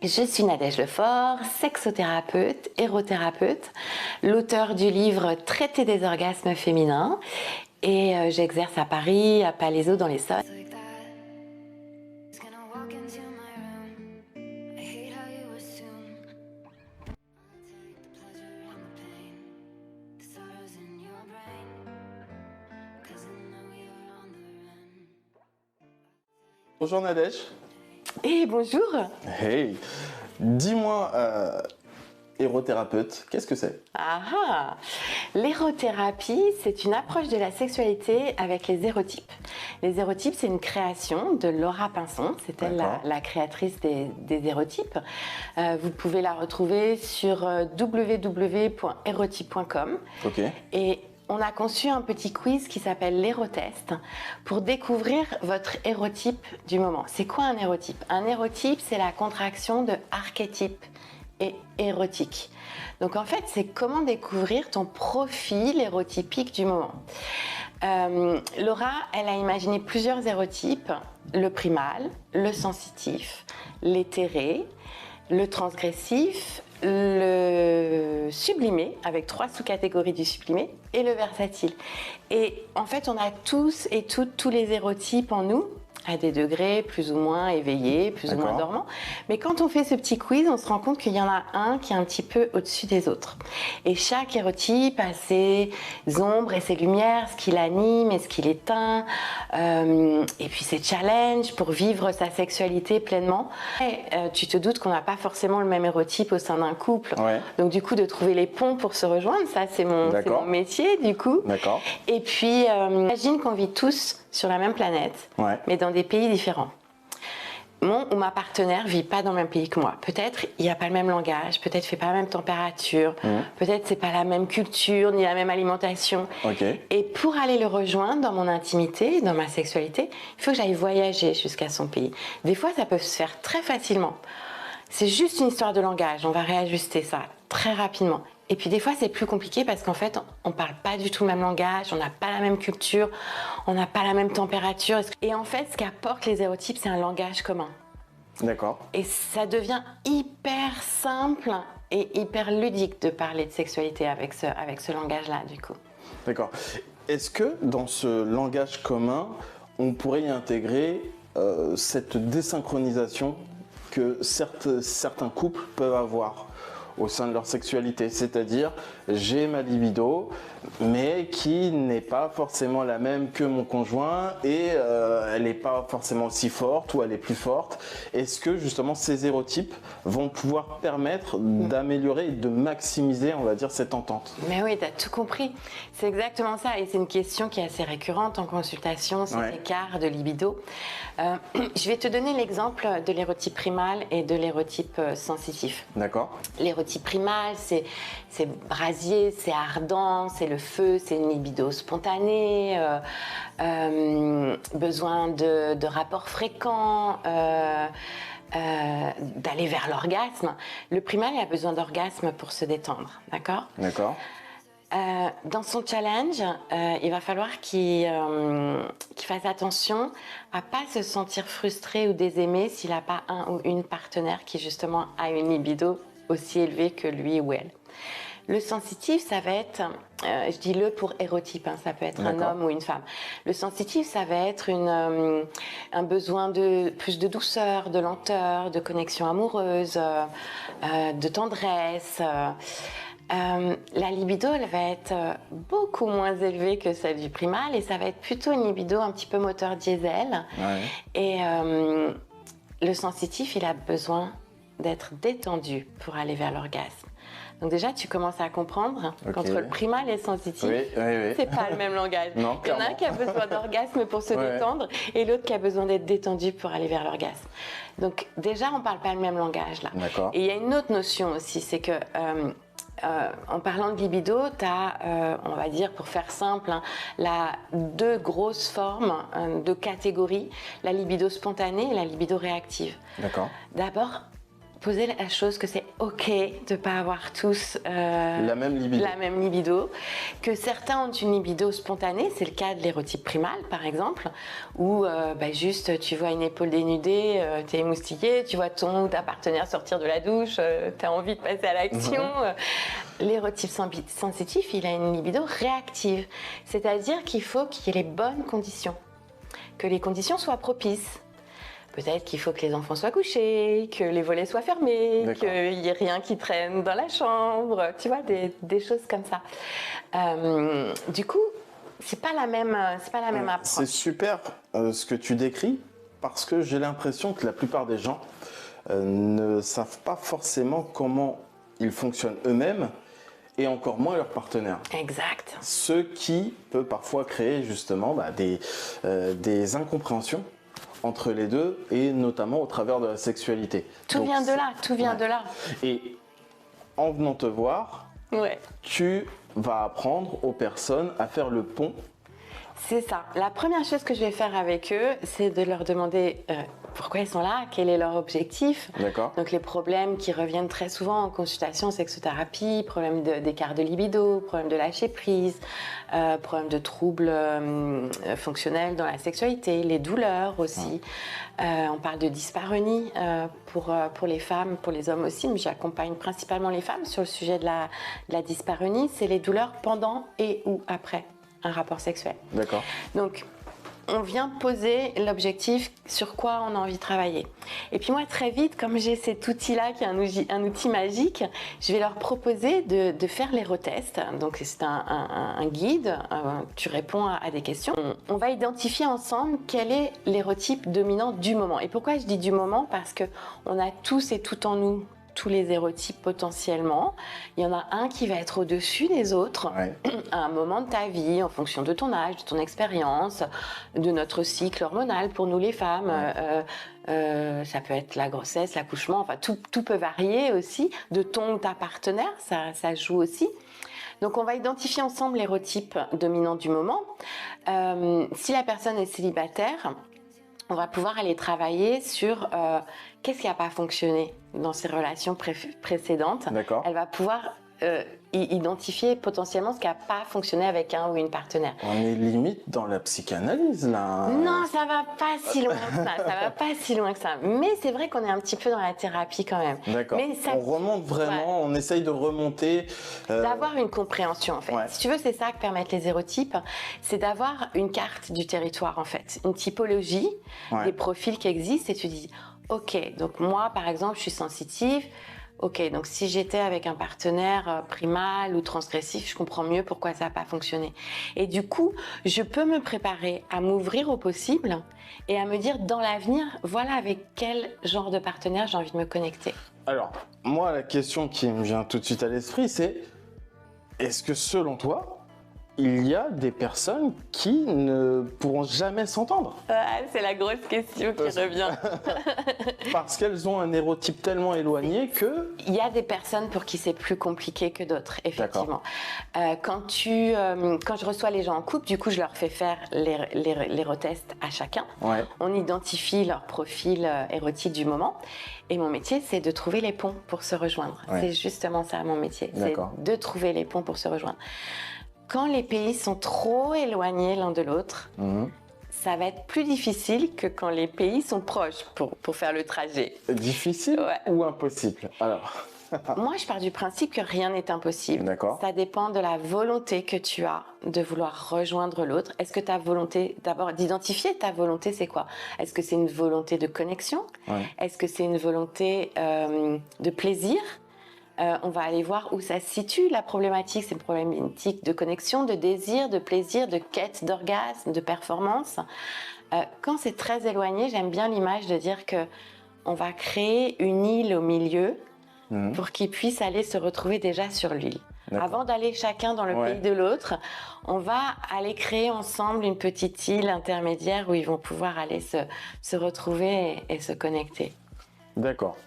Je suis Nadège Lefort, sexothérapeute, érothérapeute, l'auteur du livre Traité des orgasmes féminins et j'exerce à Paris, à Palaiseau dans l'Essonne. Bonjour Nadège. Et bonjour. Hey, dis-moi, érothérapeute, qu'est-ce que c'est? Ah, l'érothérapie, c'est une approche de la sexualité avec les érotypes. Les érotypes, c'est une création de Laura Pinson, c'est elle la créatrice des érotypes. Vous pouvez la retrouver sur www.erotype.com. Ok. Et on a conçu un petit quiz qui s'appelle l'érotest pour découvrir votre érotype du moment. C'est quoi un érotype? Un érotype, c'est la contraction de archétype et érotique. Donc en fait, c'est comment découvrir ton profil érotypique du moment. Laura, elle a imaginé plusieurs érotypes, le primal, le sensitif, l'éthéré, le transgressif, le sublimé, avec 3 sous-catégories du sublimé, et le versatile. Et en fait, on a tous et toutes, tous les érotypes en nous, à des degrés plus ou moins éveillés, plus ou moins dormants. Mais quand on fait ce petit quiz, on se rend compte qu'il y en a un qui est un petit peu au-dessus des autres. Et chaque érotype a ses ombres et ses lumières, ce qui l'anime et ce qui l'éteint, et puis ses challenges pour vivre sa sexualité pleinement. Et, tu te doutes qu'on n'a pas forcément le même érotype au sein d'un couple. Ouais. Donc du coup, de trouver les ponts pour se rejoindre, ça c'est mon métier du coup. D'accord. Et puis, imagine qu'on vit tous sur la même planète, mais dans des pays différents. Mon ou ma partenaire ne vit pas dans le même pays que moi. Peut-être il n'y a pas le même langage, peut-être il ne fait pas la même température, peut-être c'est pas la même culture ni la même alimentation. Et pour aller le rejoindre dans mon intimité, dans ma sexualité, il faut que j'aille voyager jusqu'à son pays. Des fois, ça peut se faire très facilement. C'est juste une histoire de langage, on va réajuster ça très rapidement. Et puis des fois c'est plus compliqué parce qu'en fait on parle pas du tout le même langage, on n'a pas la même culture, on n'a pas la même température. Et en fait ce qu'apportent les érotypes, c'est un langage commun. D'accord. Et ça devient hyper simple et hyper ludique de parler de sexualité avec ce langage-là du coup. D'accord. Est-ce que dans ce langage commun, on pourrait y intégrer cette désynchronisation que certains couples peuvent avoir au sein de leur sexualité, c'est-à-dire j'ai ma libido mais qui n'est pas forcément la même que mon conjoint et elle n'est pas forcément aussi forte ou elle est plus forte. Est-ce que justement ces érotypes vont pouvoir permettre d'améliorer et de maximiser, on va dire, cette entente? Mais oui, tu as tout compris, c'est exactement ça et c'est une question qui est assez récurrente en consultation, cet écart de libido. Je vais te donner l'exemple de l'érotype primal et de l'érotype sensitif. D'accord. L'érotype primal, c'est brasier, c'est ardent, c'est le feu, c'est une libido spontanée, besoin de rapports fréquents, d'aller vers l'orgasme. Le primal, il a besoin d'orgasme pour se détendre, d'accord? D'accord. Dans son challenge, il va falloir qu'il fasse attention à pas se sentir frustré ou désaimé s'il n'a pas un ou une partenaire qui justement a une libido aussi élevée que lui ou elle. Le sensitif, ça va être, je dis le pour érotype, hein, ça peut être un homme ou une femme. Le sensitif, ça va être un besoin de plus de douceur, de lenteur, de connexion amoureuse, de tendresse. La libido, elle va être beaucoup moins élevée que celle du primal et ça va être plutôt une libido un petit peu moteur diesel. Et le sensitif, il a besoin d'être détendu pour aller vers l'orgasme. Donc déjà, tu commences à comprendre qu'entre le primal et le sensitif, c'est pas le même langage. Non, il y en a un qui a besoin d'orgasme pour se détendre et l'autre qui a besoin d'être détendu pour aller vers l'orgasme. Donc déjà, on parle pas le même langage là. Et il y a une autre notion aussi, c'est que en parlant de libido, tu as, on va dire pour faire simple, deux grosses formes, deux catégories, la libido spontanée et la libido réactive. D'accord. D'abord, poser la chose que c'est ok de pas avoir tous La même libido. Que certains ont une libido spontanée, c'est le cas de l'érotype primal par exemple, où juste tu vois une épaule dénudée, t'es émoustillé, tu vois ton ou ta partenaire sortir de la douche, t'as envie de passer à l'action. L'érotype sensitif, il a une libido réactive, c'est-à-dire qu'il faut qu'il y ait les bonnes conditions, que les conditions soient propices. Peut-être qu'il faut que les enfants soient couchés, que les volets soient fermés, qu'il n'y ait rien qui traîne dans la chambre, tu vois, des choses comme ça. Du coup, c'est pas la même approche. C'est super ce que tu décris, parce que j'ai l'impression que la plupart des gens ne savent pas forcément comment ils fonctionnent eux-mêmes, et encore moins leur partenaire. Exact. Ce qui peut parfois créer justement des incompréhensions entre les deux, et notamment au travers de la sexualité. Tout vient de là. Et en venant te voir, tu vas apprendre aux personnes à faire le pont. C'est ça. La première chose que je vais faire avec eux, c'est de leur demander pourquoi ils sont là, quel est leur objectif. D'accord. Donc les problèmes qui reviennent très souvent en consultation, sexothérapie, problème d'écart de libido, problème de lâcher prise, problème de troubles fonctionnels dans la sexualité, les douleurs aussi. On parle de dyspareunie pour les femmes, pour les hommes aussi, mais j'accompagne principalement les femmes sur le sujet de la dyspareunie. C'est les douleurs pendant et ou après un rapport sexuel. D'accord. Donc, on vient poser l'objectif sur quoi on a envie de travailler. Et puis moi, très vite, comme j'ai cet outil-là qui est un outil magique, je vais leur proposer de faire l'érotest. Donc c'est un guide, tu réponds à des questions. On va identifier ensemble quel est l'érotype dominant du moment. Et pourquoi je dis du moment? Parce qu'on a tous et tout en nous tous les érotypes potentiellement. Il y en a un qui va être au-dessus des autres à un moment de ta vie, en fonction de ton âge, de ton expérience, de notre cycle hormonal pour nous les femmes. Ça peut être la grossesse, l'accouchement, enfin tout peut varier aussi, de ton ou ta partenaire, ça joue aussi. Donc on va identifier ensemble l'érotype dominant du moment. Si la personne est célibataire, on va pouvoir aller travailler sur qu'est-ce qui n'a pas fonctionné dans ses relations précédentes. D'accord. Elle va pouvoir identifier potentiellement ce qui n'a pas fonctionné avec un ou une partenaire. On est limite dans la psychanalyse là. Non, ça va pas si loin que ça. Ça va pas si loin que ça. Mais c'est vrai qu'on est un petit peu dans la thérapie quand même. D'accord. Mais ça, on remonte vraiment, on essaye de remonter. D'avoir une compréhension en fait. Ouais. Si tu veux, c'est ça que permettent les érotypes, c'est d'avoir une carte du territoire en fait, une typologie des profils qui existent et tu dis, ok, donc moi par exemple, je suis sensitive. Ok, donc si j'étais avec un partenaire primal ou transgressif, je comprends mieux pourquoi ça n'a pas fonctionné. Et du coup, je peux me préparer à m'ouvrir au possible et à me dire dans l'avenir, voilà avec quel genre de partenaire j'ai envie de me connecter. Alors, moi, la question qui me vient tout de suite à l'esprit, c'est est-ce que selon toi, il y a des personnes qui ne pourront jamais s'entendre? C'est la grosse question qui revient. Parce qu'elles ont un érotype tellement éloigné que... Il y a des personnes pour qui c'est plus compliqué que d'autres, effectivement. Quand je reçois les gens en couple, du coup, je leur fais faire l'érotests à chacun. On identifie leur profil érotique du moment. Et mon métier, c'est de trouver les ponts pour se rejoindre. C'est justement ça, mon métier. C'est de trouver les ponts pour se rejoindre. Quand les pays sont trop éloignés l'un de l'autre, ça va être plus difficile que quand les pays sont proches pour faire le trajet. Difficile ou impossible? Alors. Moi, je pars du principe que rien n'est impossible. D'accord. Ça dépend de la volonté que tu as de vouloir rejoindre l'autre. Est-ce que ta volonté, d'abord d'identifier ta volonté, c'est quoi? Est-ce que c'est une volonté de connexion? Est-ce que c'est une volonté de plaisir? On va aller voir où ça se situe, la problématique. C'est une problématique de connexion, de désir, de plaisir, de quête, d'orgasme, de performance. Quand c'est très éloigné, j'aime bien l'image de dire que on va créer une île au milieu pour qu'ils puissent aller se retrouver déjà sur l'île. Avant d'aller chacun dans le pays de l'autre, on va aller créer ensemble une petite île intermédiaire où ils vont pouvoir aller se retrouver et se connecter. D'accord.